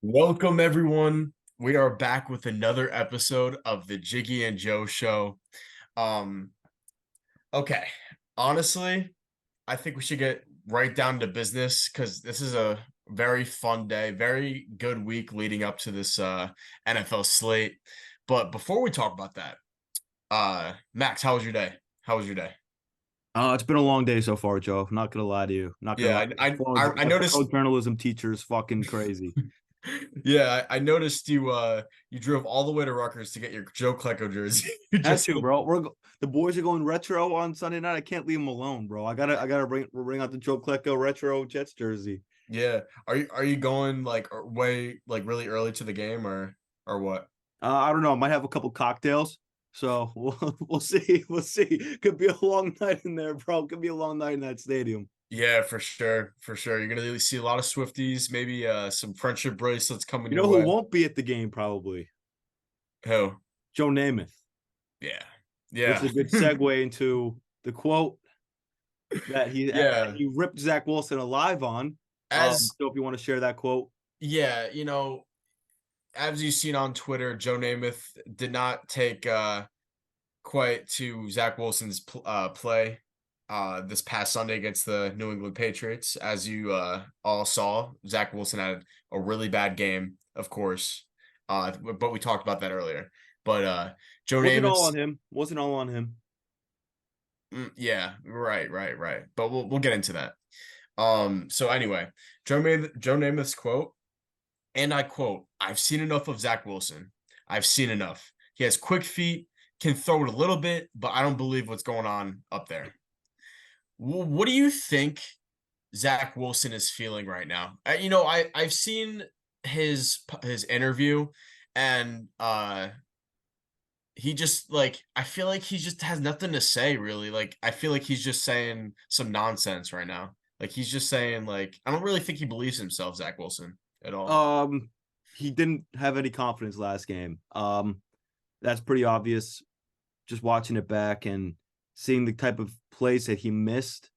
Welcome, everyone. We are back with another episode of the Jiggy and Joe show. Um, okay. Honestly, I think we should get right down to business because this is a very fun day, very good week leading up to this NFL slate. But before we talk about that, Max, how was your day? How was your day? It's been a long day so far, Joe. Not gonna lie to you. Not gonna lie. Yeah, I My fellow noticed. journalism teacher is fucking crazy. Yeah, I noticed you drove all the way to Rutgers to get your Joe Klecko jersey. You Had just to, bro. The boys are going retro on Sunday night. I can't leave them alone, bro. I gotta bring out the Joe Klecko retro Jets jersey. Yeah. Are you going like way like really early to the game or what? I don't know. I might have a couple cocktails, so we'll see. We'll see. Could be a long night in there, bro. Could be a long night in that stadium. Yeah, for sure. For sure. You're gonna really see a lot of Swifties, maybe some friendship bracelets coming You your know who way. won't be at the game probably? Who? Joe Namath, Yeah. which Yeah. is a good segue into the quote that Yeah. he ripped Zach Wilson alive on. As So if you want to share that quote, yeah, as you've seen on Twitter, Joe Namath did not take quite to Zach Wilson's play this past Sunday against the New England Patriots. As you all saw, Zach Wilson had a really bad game, of course, but we talked about that earlier. But Joe wasn't all on Namath, him. Wasn't all on him. yeah, right. But we'll get into that. So anyway, Joe Namath's quote, and I quote, "I've seen enough of Zach Wilson. I've seen enough. He has quick feet, can throw it a little bit, but I don't believe what's going on up there." What do you think Zach Wilson is feeling right now? I've seen his interview, and he just like I feel like he just has nothing to say really. Like I feel like he's just saying some nonsense right now. Like he's just saying like I don't really think he believes himself, Zach Wilson, at all. Um, he didn't have any confidence last game. That's pretty obvious. Just watching it back and seeing the type of plays that he missed.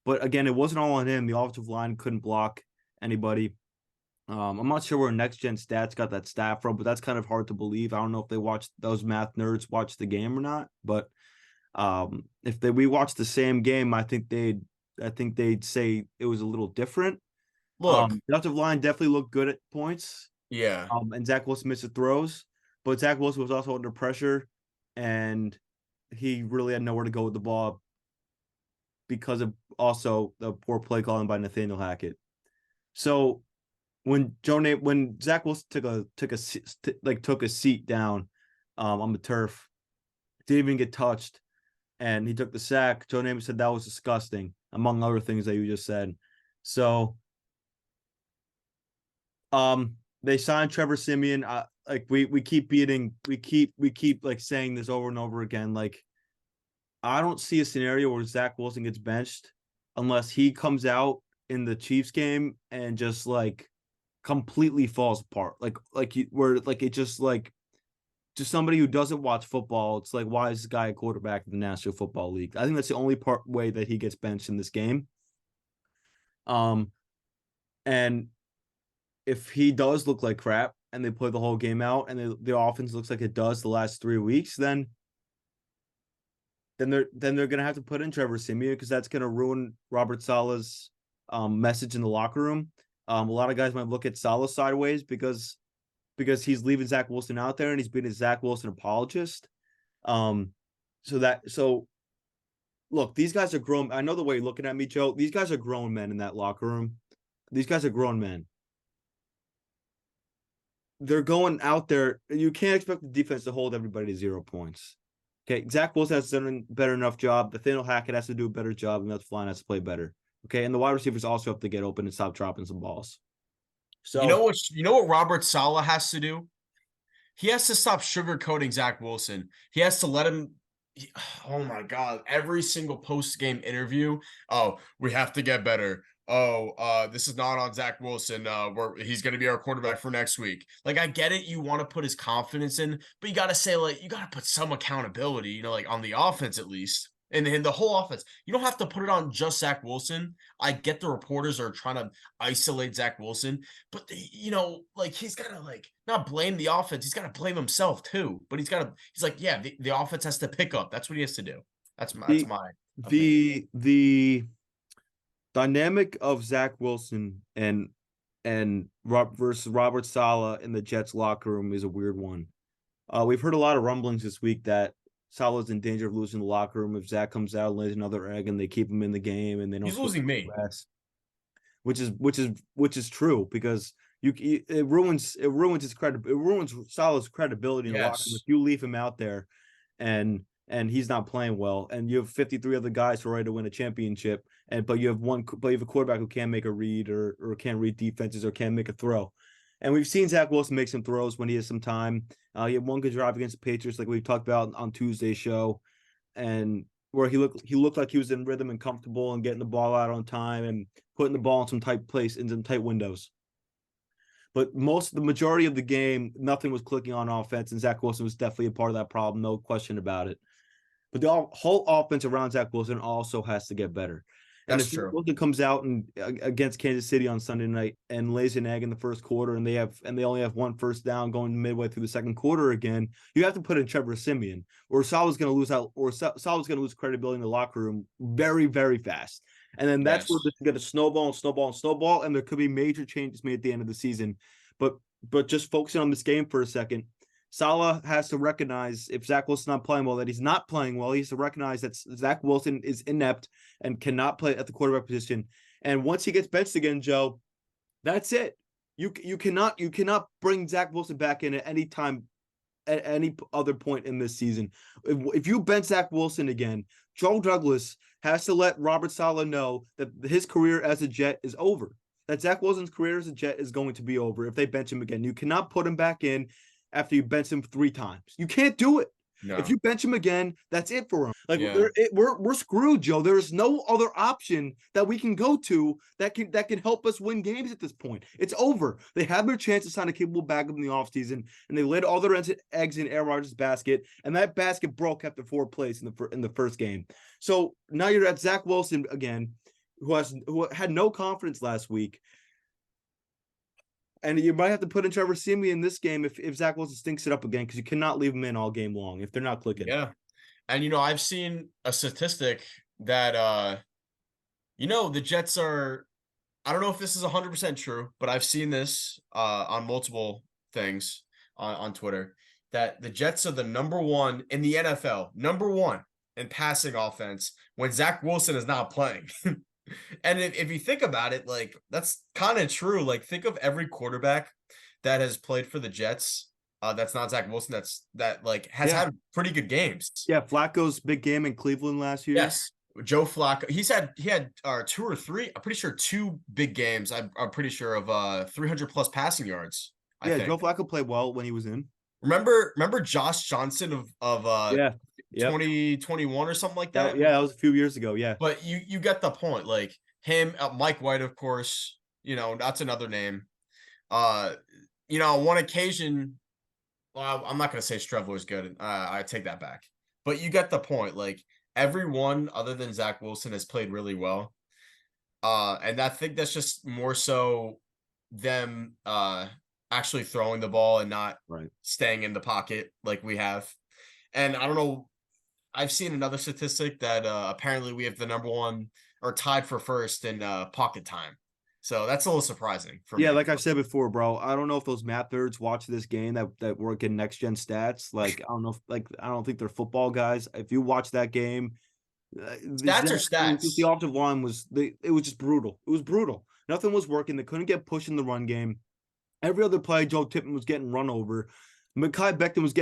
But again, it wasn't all on him. The offensive line couldn't block anybody. I'm not sure where Next Gen Stats got that stat from, but that's kind of hard to believe. I don't know if they watched those math nerds watch the game or not. But if we watched the same game, I think they'd say it was a little different. Look, The offensive line definitely looked good at points. yeah. And Zach Wilson missed the throws, but Zach Wilson was also under pressure, and he really had nowhere to go with the ball because of also the poor play calling by Nathaniel Hackett. So when Zach Wilson took a seat down on the turf, didn't even get touched, and he took the sack. Joe Namath said that was disgusting, among other things that you just said. So they signed Trevor Simeon. Like we keep like saying this over and over again. Like I don't see a scenario where Zach Wilson gets benched unless he comes out in the Chiefs game and just like completely falls apart. Where like it just like just somebody who doesn't watch football. It's like why is this guy a quarterback in the National Football League? I think that's the only way that he gets benched in this game. Um, and if he does look like crap and they play the whole game out and the offense looks like it does the last 3 weeks, then they're gonna have to put in Trevor Simeon because that's gonna ruin Robert Saleh's message in the locker room. A lot of guys might look at Saleh sideways because he's leaving Zach Wilson out there and he's been a Zach Wilson apologist. Um, so look, these guys are grown. I know the way you're looking at me, Joe. These guys are grown men in that locker room. These guys are grown men. They're going out there. You can't expect the defense to hold everybody to 0 points. Okay, Zach Wilson has done a better enough job. Nathaniel Hackett has to do a better job, and that's line has to play better. Okay, and the wide receivers also have to get open and stop dropping some balls. So You know what Robert Saleh has to do? He has to stop sugarcoating Zach Wilson. He has to let him. Oh my God! Every single post game interview. Oh, we have to get better. Oh, this is not on Zach Wilson. He's going to be our quarterback for next week. Like I get it, you want to put his confidence in, but you got to say like you got to put some accountability. Like on the offense at least. And the whole offense. You don't have to put it on just Zach Wilson. I get the reporters are trying to isolate Zach Wilson, but like he's gotta like not blame the offense. He's gotta blame himself too. But he's like, yeah, the offense has to pick up. That's what he has to do. That's The my opinion. the dynamic of Zach Wilson and versus Robert Saleh in the Jets locker room is a weird one. We've heard a lot of rumblings this week that Saleh's in danger of losing the locker room if Zach comes out and lays another egg and they keep him in the game and they don't He's switch losing the me. rest, which is true because it ruins his credit it ruins Saleh's credibility in the locker room if Yes. you leave him out there and he's not playing well and you have 53 other guys who are ready to win a championship but you have a quarterback who can't make a read or can't read defenses or can't make a throw. And we've seen Zach Wilson make some throws when he has some time. He had one good drive against the Patriots, like we talked about on Tuesday's show, and where he looked like he was in rhythm and comfortable and getting the ball out on time and putting the ball in some tight place in some tight windows. But the majority of the game, nothing was clicking on offense, and Zach Wilson was definitely a part of that problem, no question about it. But the whole offense around Zach Wilson also has to get better. And That's if Zach true. Wilson comes out and against Kansas City on Sunday night and lays an egg in the first quarter, and they only have one first down going midway through the second quarter again, you have to put in Trevor Siemian, or Salah's going to lose out, or Salah's going to lose credibility in the locker room very, very fast. And then that's where Yes. this is going to snowball and snowball and snowball, and there could be major changes made at the end of the season. But just focusing on this game for a second, Saleh has to recognize if Zach Wilson's not playing well, that he's not playing well. He has to recognize that Zach Wilson is inept and cannot play at the quarterback position. And once he gets benched again, Joe, that's it. You cannot bring Zach Wilson back in at any time at any other point in this season. If you bench Zach Wilson again, Joe Douglas has to let Robert Saleh know that his career as a Jet is over. That Zach Wilson's career as a Jet is going to be over if they bench him again. You cannot put him back in after you bench him 3 times. You can't do it. If No. you bench him again, that's it for him. Like Yeah. we're screwed, Joe. There is no other option that we can go to that can help us win games at this point. It's over. They had their chance to sign a capable backup in the offseason, and they laid all their eggs in Aaron Rodgers' basket, and that basket broke after 4 plays in the first game. So now you're at Zach Wilson again, who had no confidence last week. And you might have to put in Trevor Siemian in this game if Zach Wilson stinks it up again, because you cannot leave him in all game long if they're not clicking. Yeah. And I've seen a statistic that the Jets are, I don't know if this is 100% true, but I've seen this on multiple things on Twitter, that the Jets are the number one in the NFL, number one in passing offense when Zach Wilson is not playing. And if you think about it, like that's kind of true. Like think of every quarterback that has played for the Jets. That's not Zach Wilson. That like has Yeah. had pretty good games. Yeah, Flacco's big game in Cleveland last year. Yes, Joe Flacco. He had 2 or 3. I'm pretty sure 2 big games. I'm pretty sure of 300 plus passing yards. I Yeah, think. Joe Flacco played well when he was in. Remember Josh Johnson of Yeah. Yep. 2021 or something like that. That was a few years ago. Yeah. But you get the point. Like him, Mike White, of course. That's another name. On one occasion, well, I'm not gonna say Streveler is good. I take that back. But you get the point. Like everyone other than Zach Wilson has played really well. And I think that's just more so them actually throwing the ball and not Right. staying in the pocket like we have. And I don't know. I've seen another statistic that apparently we have the number one or tied for first in pocket time. So that's a little surprising for Yeah, me. like I've said before, bro. I don't know if those math nerds watch this game that work in next gen stats. Like I don't think they're football guys. If you watch that game, Stats are the stats. offensive line it was just brutal. It was brutal. Nothing was working. They couldn't get pushed in the run game. Every other play, Joe Tippmann was getting run over. Mekhi Becton was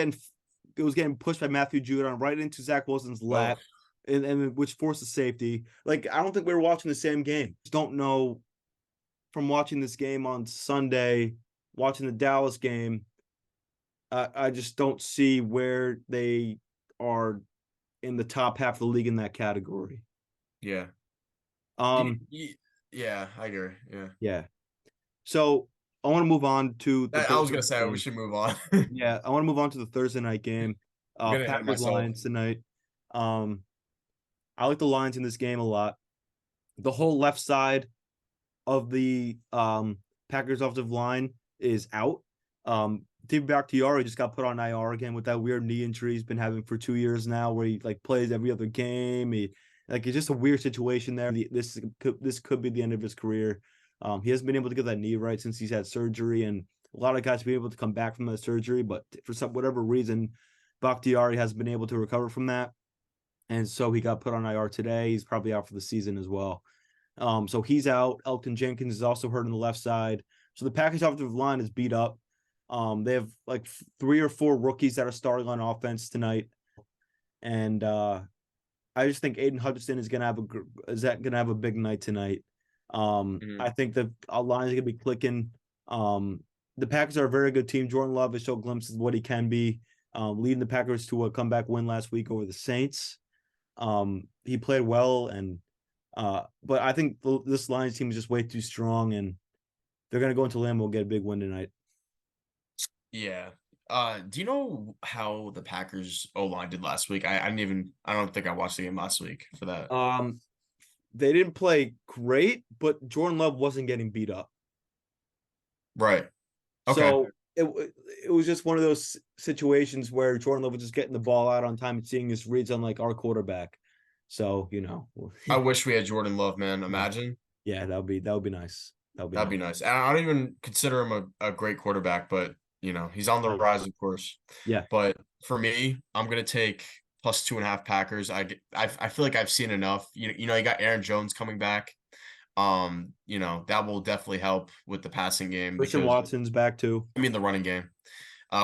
getting pushed by Matthew Judon right into Zach Wilson's lap, and which forced a safety. Like I don't think we were watching the same game. Just don't know from watching this game on Sunday, watching the Dallas game. I just don't see where they are in the top half of the league in that category. Yeah. Um. Yeah, I agree. Yeah. Yeah. So I want to move on to the I was Thursday gonna night say we game. should move on. Yeah, I want to move on to the Thursday night game. I'm getting ahead of Packers myself. Lions tonight. Um, I like the Lions in this game a lot. The whole left side of the Packers offensive line is out. David Bakhtiari just got put on IR again with that weird knee injury he's been having for 2 years now, where he like plays every other game. It's just a weird situation there. This could be the end of his career. He hasn't been able to get that knee right since he's had surgery, and a lot of guys have been able to come back from that surgery, but for whatever reason, Bakhtiari hasn't been able to recover from that, and so he got put on IR today. He's probably out for the season as well. So he's out. Elton Jenkins is also hurt on the left side. So the Packers offensive line is beat up. They have like 3 or 4 rookies that are starting on offense tonight, and I just think Aiden Hutchinson is gonna have a big night tonight. Mhm. I think the line is gonna be clicking. The Packers are a very good team. Jordan Love has shown glimpses of what he can be, leading the Packers to a comeback win last week over the Saints. He played well, and but I think this Lions team is just way too strong, and they're gonna go into Lambeau and get a big win tonight. Yeah. Do you know how the Packers O line did last week? I don't think I watched the game last week for that. Um, they didn't play great, but Jordan Love wasn't getting beat up. Right. Okay. So it was just one of those situations where Jordan Love was just getting the ball out on time and seeing his reads on like our quarterback. So I wish we had Jordan Love, man. yeah, Imagine. yeah, that would be nice. That would be That'd nice. be nice. And I don't even consider him a great quarterback, but he's on the rise, of course. Yeah, But for me, I'm gonna take plus 2.5 Packers. I feel like I've seen enough. You got Aaron Jones coming back. That will definitely help with the passing game Christian because Watson's back too. I mean the running game,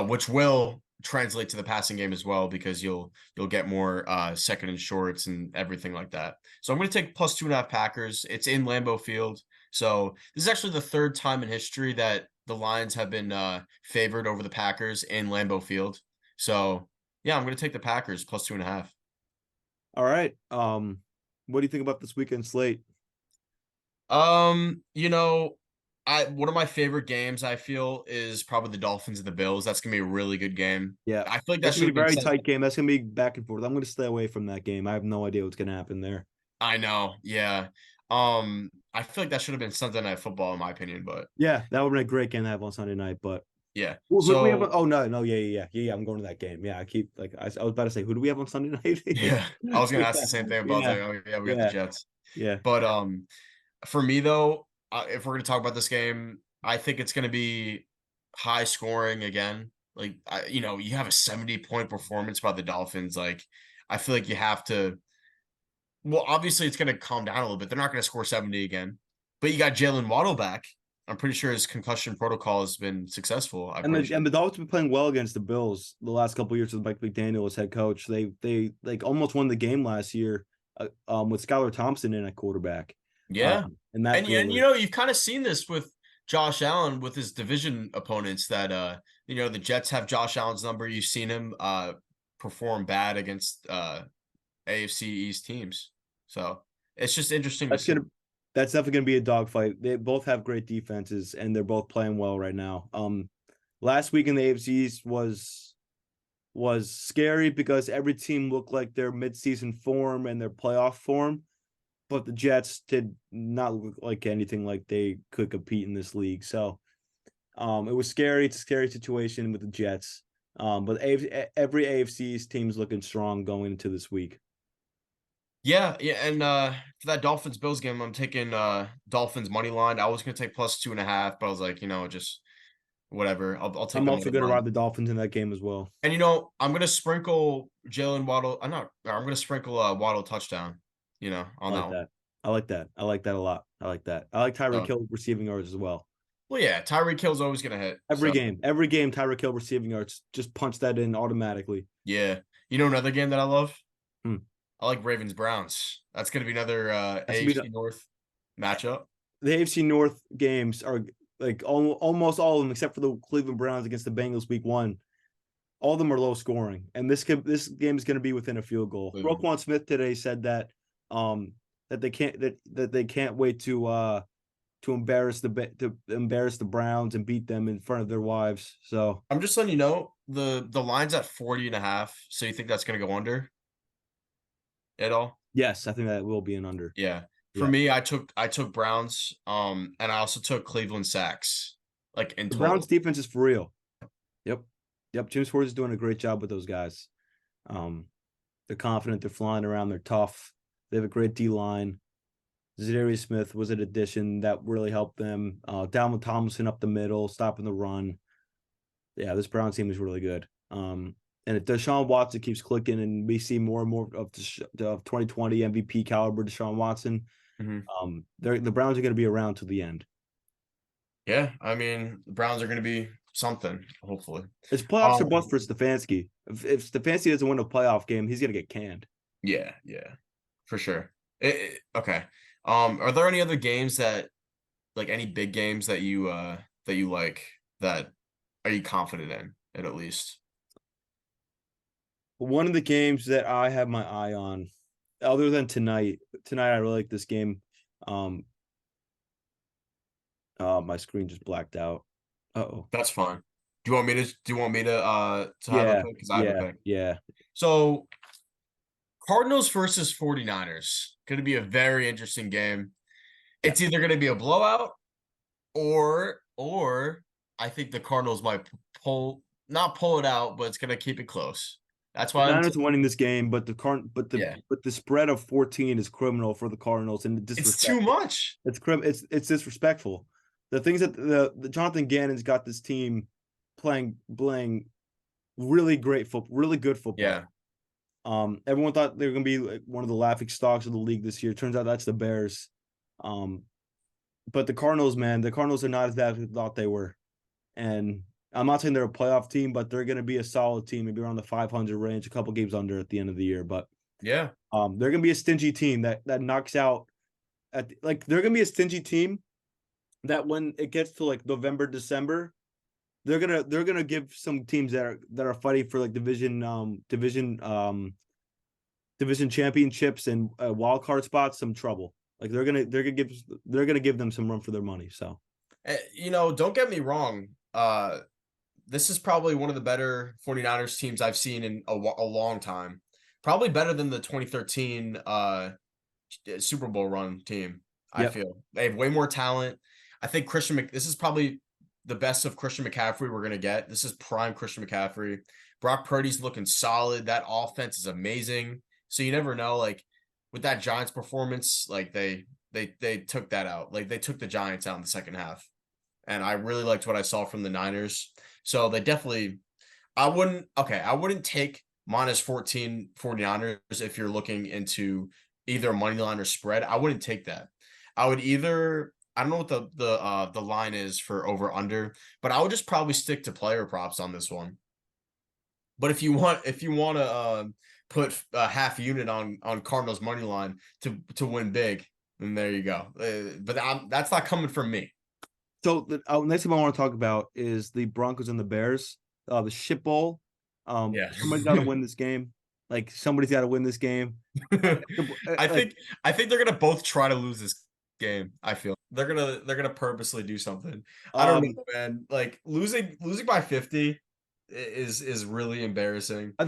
which will translate to the passing game as well because you'll get more second and shorts and everything like that. So I'm going to take plus 2.5 Packers. It's in Lambeau Field, so this is actually the third time in history that the Lions have been favored over the Packers in Lambeau Field. So yeah, I'm going to take the Packers plus 2.5. All right. What do you think about this weekend slate? Um, you know, I one of my favorite games I feel is probably the Dolphins and the Bills. That's gonna be a really good game. Yeah, I feel like that that's gonna should be have a been very set. tight game. That's gonna be back and forth. I'm gonna stay away from that game. I have no idea what's gonna happen there. I know, yeah. I feel like that should have been Sunday Night Football in my opinion, but Yeah, that would have been a great game to have on Sunday night. But yeah. who do we have? So Oh no, no, yeah. I'm going to that game. Yeah, I keep like I was about to say, who do we have on Sunday night? yeah, I was gonna ask yeah, the same thing, but I was yeah, like, oh yeah, we got the yeah, Jets. yeah. But for me though, if we're gonna talk about this game, I think it's gonna be high scoring again. Like you have a 70-point performance by the Dolphins. Like I feel like you have to. Well, obviously it's gonna calm down a little bit. They're not gonna score 70 again, but you got Jalen Waddle back. I'm pretty sure his concussion protocol has been successful. I'm And pretty the sure. and the Dolphins have been playing well against the Bills the last couple of years with Mike McDaniel as head coach. They like almost won the game last year, with Skylar Thompson in at quarterback, Yeah. and Matt And Brewer. you've kind of seen this with Josh Allen with his division opponents that the Jets have Josh Allen's number. You've seen him perform bad against AFC East teams. So it's just interesting to That's see. gonna that's definitely gonna be a dogfight. They both have great defenses and they're both playing well right now. Last week in the AFC East was scary because every team looked like their midseason form and their playoff form, but the Jets did not look like anything like they could compete in this league. So it was scary. It's a scary situation with the Jets. But every AFC East team's looking strong going into this week. Yeah, yeah, and for that Dolphins Bills game, I'm taking Dolphins money line. I was gonna take plus 2.5, but I was like, just whatever. I'll take I'm the also money going to line. ride the Dolphins in that game as well. And I'm gonna sprinkle Jalen Waddle. I'm gonna sprinkle Waddle touchdown, I on that like one. that. I like that. I like that a lot. I like that. I like Tyreek So Hill receiving yards as well. well, yeah, Tyreek Hill's always gonna hit. So Every game, Tyreek Hill receiving yards. Just punch that in automatically. yeah. Another game that I love? Hmm. I like Ravens Browns. That's gonna be another That's gonna be AFC North matchup. the AFC North games are like almost all of them, except for the Cleveland Browns against the Bengals week one. All of them are low scoring, and this game is going to be within a field goal. Cleveland. Roquan Smith today said that they can't wait to embarrass the Browns and beat them in front of their wives. So I'm just letting you know the line's at 40.5. So you think that's gonna go under at all? Yes, I think that will be an under. Yeah. For Yeah. me, I took Browns, and I also took Cleveland sacks, like in The Browns total. defense is for real. Yep. Yep. Jim Schwartz is doing a great job with those guys. Um, they're confident, they're flying around, they're tough. They have a great D line. Zadarius Smith was an addition that really helped them. Down with Tomlinson up the middle, stopping the run. Yeah, this Browns team is really good. And if Deshaun Watson keeps clicking and we see more and more of 2020 MVP caliber Deshaun Watson, Mhm. the Browns are going to be around to the end. Yeah, I mean, the Browns are going to be something, hopefully. It's playoffs or bust Um, for Stefanski. If Stefanski doesn't win a playoff game, he's going to get canned. yeah, yeah, for sure. Okay. Are there any other games that, like, any big games that you like, that are you confident in at least? But one of the games that I have my eye on, other than tonight I really like this game. Um, my screen just blacked out. Oh, That's fine. Do you want me to have a yeah, pick? Because I have a yeah, pick. yeah. So Cardinals versus 49ers. Going to be a very interesting game. Yeah. It's either going to be a blowout, or I think the Cardinals might pull not pull it out, but it's going to keep it close. That's The why Niners are winning this game, but yeah. the spread of 14 is criminal for the Cardinals and It's too disrespectful. much. It's disrespectful. The things that the Jonathan Gannon's got this team playing really great football, really good football. Yeah. Everyone thought they were going to be like one of the laughing stocks of the league this year. Turns out that's the Bears. Um, but the Cardinals, man, the Cardinals are not as bad as we thought they were. And I'm not saying they're a playoff team, but they're going to be a solid team, maybe around the 500 range, a couple games under at the end of the year. But Yeah. they're going to be a stingy team that knocks out they're going to be a stingy team that when it gets to like November, December, they're gonna give some teams that are fighting for like division championships and wild card spots some trouble. Like they're gonna give them some run for their money. So Don't get me wrong. This is probably one of the better 49ers teams I've seen in a long time. Probably better than the 2013 Super Bowl run team, I yep, feel. They have way more talent. I think this is probably the best of Christian McCaffrey we're gonna get. This is prime Christian McCaffrey. Brock Purdy's looking solid. That offense is amazing. So you never know, like with that Giants performance, like they took that out. Like they took the Giants out in the second half. And I really liked what I saw from the Niners. So they definitely I wouldn't take minus 14 49ers if you're looking into either money line or spread. I wouldn't take that. I would either I don't know what the line is for over under, but I would just probably stick to player props on this one. But if you want to put a half unit on Cardinals money line to win big, then there you go. But that's not coming from me. so the next thing I want to talk about is the Broncos and the Bears. The shit bowl. Yeah. Somebody's got to win this game. Like somebody's got to win this game. I Like think I think they're gonna both try to lose this game. I feel they're gonna purposely do something. I don't um, know, man. Like losing by 50 is really embarrassing. I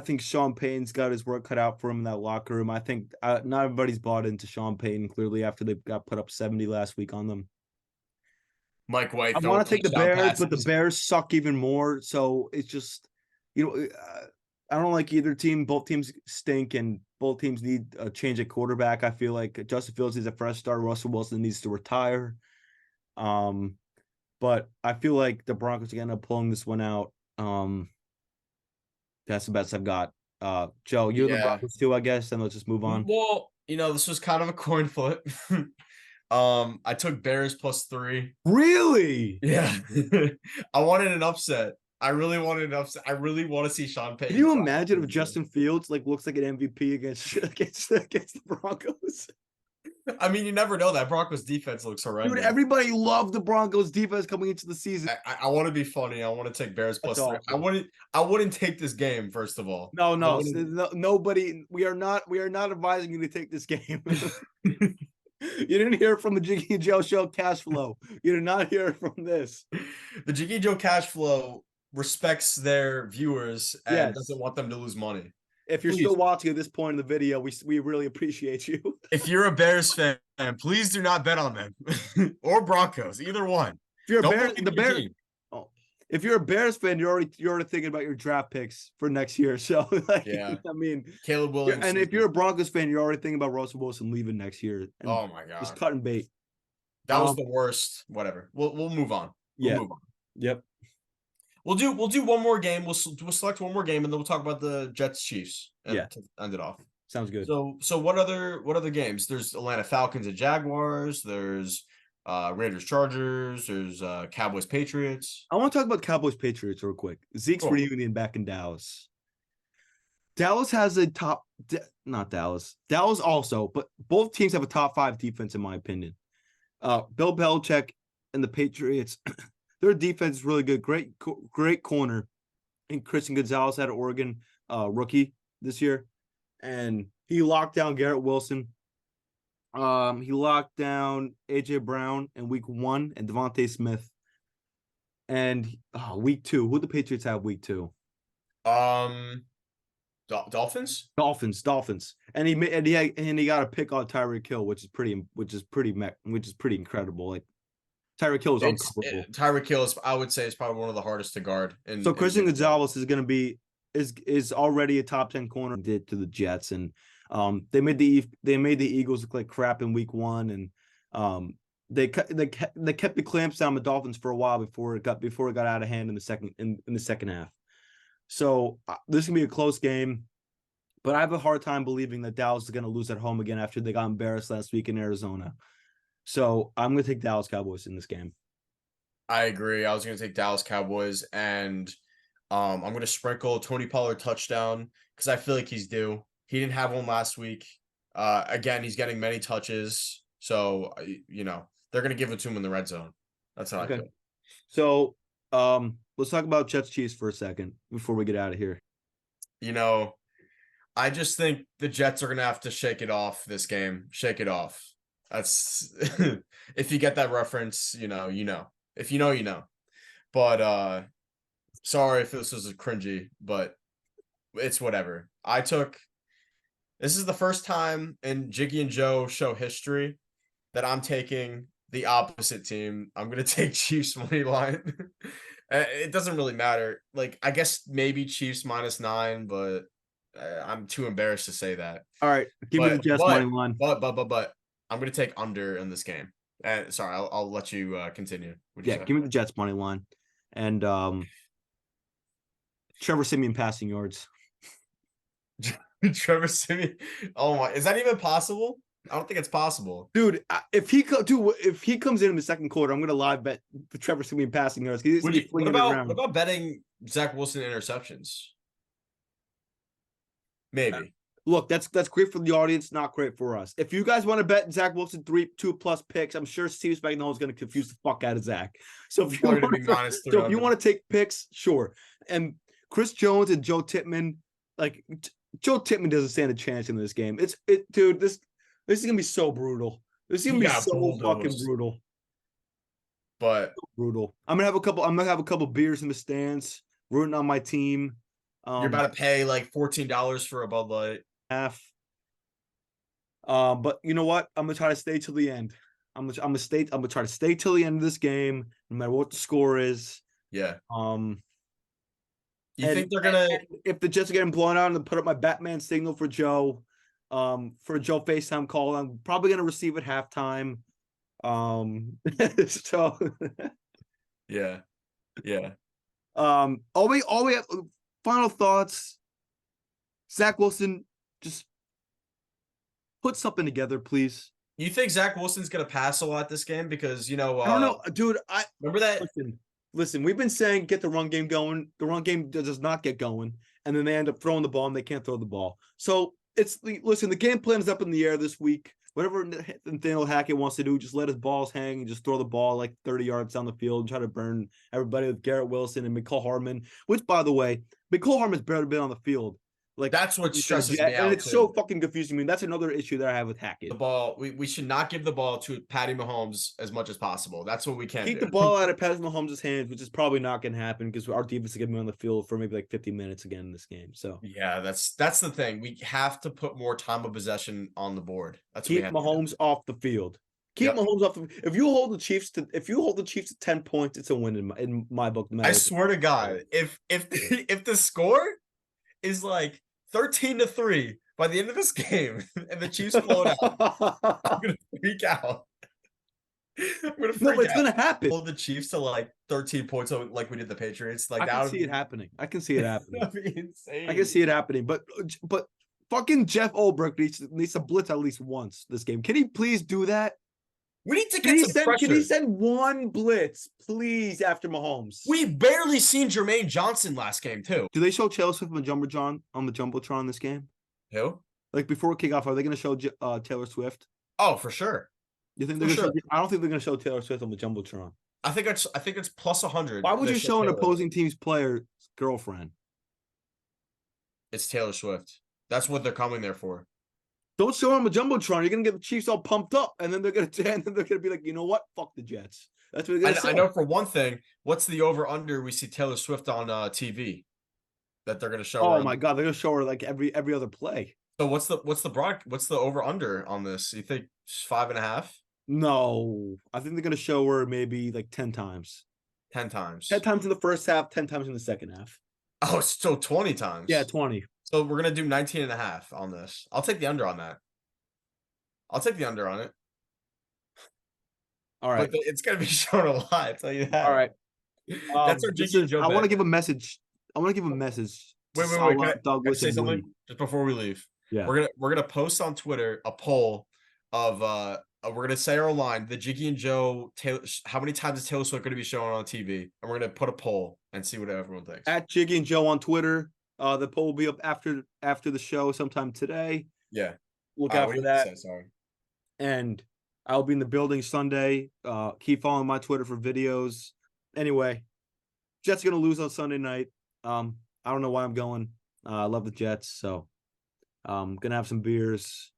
think Sean Payton's got his work cut out for him in that locker room. I think not everybody's bought into Sean Payton clearly after they got put up 70 last week on them. Mike I White throwing want to take the touchdown Bears, but the passes. Bears suck even more. So it's just, I don't like either team. Both teams stink, and both teams need a change at quarterback. I feel like Justin Fields needs a fresh start. Russell Wilson needs to retire. Um, but I feel like the Broncos are gonna end up pulling this one out. That's the best I've got. Joe, you're the Yeah. Broncos too, I guess, and let's just move on. Well, this was kind of a coin flip. I took Bears plus 3. Really? Yeah. I wanted an upset. I really wanted an upset. I really want to see Sean Can Payton you try. imagine if Justin Fields like looks like an MVP against the Broncos? I mean, you never know. That Broncos defense looks Dude, horrendous. everybody loved the Broncos defense coming into the season. I want to be funny. I want to take Bears That's plus 3. awesome. I wouldn't take this game, first of all. No, I no, wouldn't. nobody. We are not advising you to take this game. You didn't hear it from the Jiggy and Joe show cash flow. You did not hear it from this. The Giggy Joe cash flow respects their viewers and Yes. doesn't want them to lose money. If you're still Please, watching at this point in the video, we really appreciate you. if you're a Bears fan, please do not bet on them or Broncos, either one. If you're a Don't Bears, believe the in your Bears. team. Oh, if you're a Bears fan, you're already thinking about your draft picks for next year. So, like, Yeah, I mean, Caleb and Williams. if you're a Broncos fan, you're already thinking about Russell Wilson leaving next year and Oh my just god, cutting bait. that was the worst. Whatever. We'll move on. We'll Yeah. move on. Yep. We'll do one more game. We'll select one more game, and then we'll talk about the Jets Chiefs and Yeah. to end it off. Sounds good. So what other games? There's Atlanta Falcons and Jaguars. There's Raiders Chargers. There's Cowboys Patriots. I want to talk about Cowboys Patriots real quick. Zeke's Cool. reunion back in Dallas. Dallas has a top, not Dallas. Dallas also, but both teams have a top 5 defense in my opinion. Bill Belichick and the Patriots, their defense is really good. Great corner. And Christian Gonzalez out of Oregon, rookie this year, and he locked down Garrett Wilson. He locked down AJ Brown in week 1 and Devontae Smith. And week 2, who the Patriots have week 2? Dolphins. Dolphins. And he got a pick on Tyreek Hill, which is pretty incredible. Like Tyreek Hill is uncoverable. Tyreek Hill I would say, is probably one of the hardest to guard. So Christian Gonzalez is going to be is already a top 10 corner. Did to the Jets, and they made the Eagles look like crap in week 1, and they kept the clamps down the Dolphins for a while before it got out of hand in the second half. So this is gonna be a close game, but I have a hard time believing that Dallas is going to lose at home again after they got embarrassed last week in Arizona. So I'm going to take Dallas Cowboys in this game. I agree. I was going to take Dallas Cowboys, and I'm going to sprinkle Tony Pollard touchdown because I feel like he's due. He didn't have one last week. Again, he's getting many touches, so they're going to give it to him in the red zone. That's how I feel. So let's talk about Jets Chiefs for a second before we get out of here. I just think the Jets are going to have to shake it off this game. Shake it off. That's if you get that reference, you know. If you know, you know. But sorry if this was cringy, but it's whatever. This is the first time in Giggy and Joe show history that I'm taking the opposite team. I'm going to take Chiefs money line. It doesn't really matter. Like, I guess maybe Chiefs -9, but I'm too embarrassed to say that. All right, give me the Jets money line. But I'm going to take under in this game. Sorry, I'll let you continue. Give me the Jets money line, and Trevor Siemian passing yards. Trevor Siemian. Oh my! Is that even possible? I don't think it's possible, dude. If he comes in the second quarter, I'm going to live bet the Trevor Siemian passing yards. What about betting Zach Wilson interceptions? Maybe. Look, that's great for the audience, not great for us. If you guys want to bet Zach Wilson 2+ picks, I'm sure Steve Spagnuolo is going to confuse the fuck out of Zach. So if you want to take picks, sure. And Chris Jones and Joe Tippmann, like Joe Tippmann doesn't stand a chance in this game. Dude, this is gonna be so brutal. This is gonna be so fucking brutal. But so brutal. I'm gonna have a couple beers in the stands, rooting on my team. You're about to pay like $14 for a Bud Light. But you know what? I'm gonna try to stay till the end. I'm gonna try to stay till the end of this game, no matter what the score is. Yeah. You think they're gonna? If the Jets are getting blown out, and put up my Batman signal for Joe, FaceTime call, I'm probably gonna receive at halftime. So. Yeah. All we have. Final thoughts. Zach Wilson, just put something together, please. You think Zach Wilson's gonna pass a lot this game? Because I don't know, dude. I remember that. Listen, we've been saying get the run game going. The run game does not get going, and then they end up throwing the ball, and they can't throw the ball. So the game plan is up in the air this week. Whatever Nathaniel Hackett wants to do, just let his balls hang and just throw the ball like 30 yards down the field and try to burn everybody with Garrett Wilson and McCall Hardman. Which, by the way, McCall Hardman's barely been on the field Like That's what instead of stresses me and out it's so too. fucking confusing. I mean, that's another issue that I have with The Hackett. ball, we should not give the ball to Patty Mahomes as much as possible. That's what we can Keep the do. ball out of Patrick Mahomes' hands, which is probably not going to happen because our defense is going to be on the field for maybe like 50 minutes again in this game. So Yeah, that's the thing. We have to put more time of possession on the board. That's what we keep have to do. Mahomes off the field. Keep Yep. Mahomes off the. If you hold the Chiefs to 10 points, it's a win in my book. No I matter swear to God, if the score is like 13-3 by the end of this game and the Chiefs blow it out, I'm what. gonna freak out. I'm gonna No, but freak it's out. going to happen. Hold the Chiefs to like 13 points like we did the Patriots. Like I can that would see it be happening. I can see it happening. that'd be I can insane. see it happening. But fucking Jeff Olbrich needs to blitz at least once this game. Can he please do that? We need to get some Can he pressure. send one blitz, please, after Mahomes? We barely seen Jermaine Johnson last game too. Do they show Taylor Swift on the Jumbotron this game? Who? Like before kickoff, are they going to show Taylor Swift? Oh, for sure. You think For they're going sure. to show? I don't think they're going to show Taylor Swift on the Jumbotron. I think it's plus 100. Why would they you show show an Taylor. opposing team's player's girlfriend? It's Taylor Swift. That's what they're coming there for. Don't show them a Jumbotron. You're going to get the Chiefs all pumped up, and then they're going to be like, you know what? Fuck the Jets. That's what they're going to say. I know for one thing, what's the over under we see Taylor Swift on TV that they're going to show her Oh on. my god, they're going to show her like every other play. So what's the over under on this? You think 5.5? No, I think they're going to show her maybe like 10 times. 10 times. 10 times in the first half, 10 times in the second half. Oh, so 20 times. Yeah, 20. So we're going to do 19.5 on this. I'll take the under on that. I'll take the under on it. All right. But it's going to be shown a lot, I tell you that. All right. That's our Giggy and Joe I want to bet. give a message. I want to give a message to Wait. Salah, Can I Douglas, say and something Woody. just before we leave? Yeah. We're gonna post on Twitter a poll of we're gonna say our line, the Jiggy and Joe Taylor, how many times is Taylor Swift gonna be shown on TV? And we're gonna put a poll and see what everyone thinks. At Giggy and Joe on Twitter. The poll will be up after the show sometime today. Yeah. Look out what for do you have that. to say? Sorry. And I'll be in the building Sunday. Keep following my Twitter for videos. Anyway, Jets are gonna lose on Sunday night. I don't know why I'm going. I love the Jets, so gonna have some beers,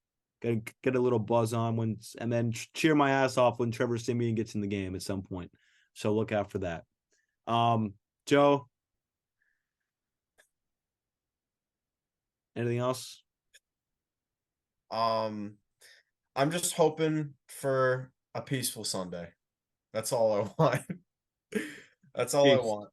get a little buzz on and then cheer my ass off when Trevor Siemian gets in the game at some point. So look out for that. Joe, anything else? I'm just hoping for a peaceful Sunday. That's all I want. That's all I Peace. want.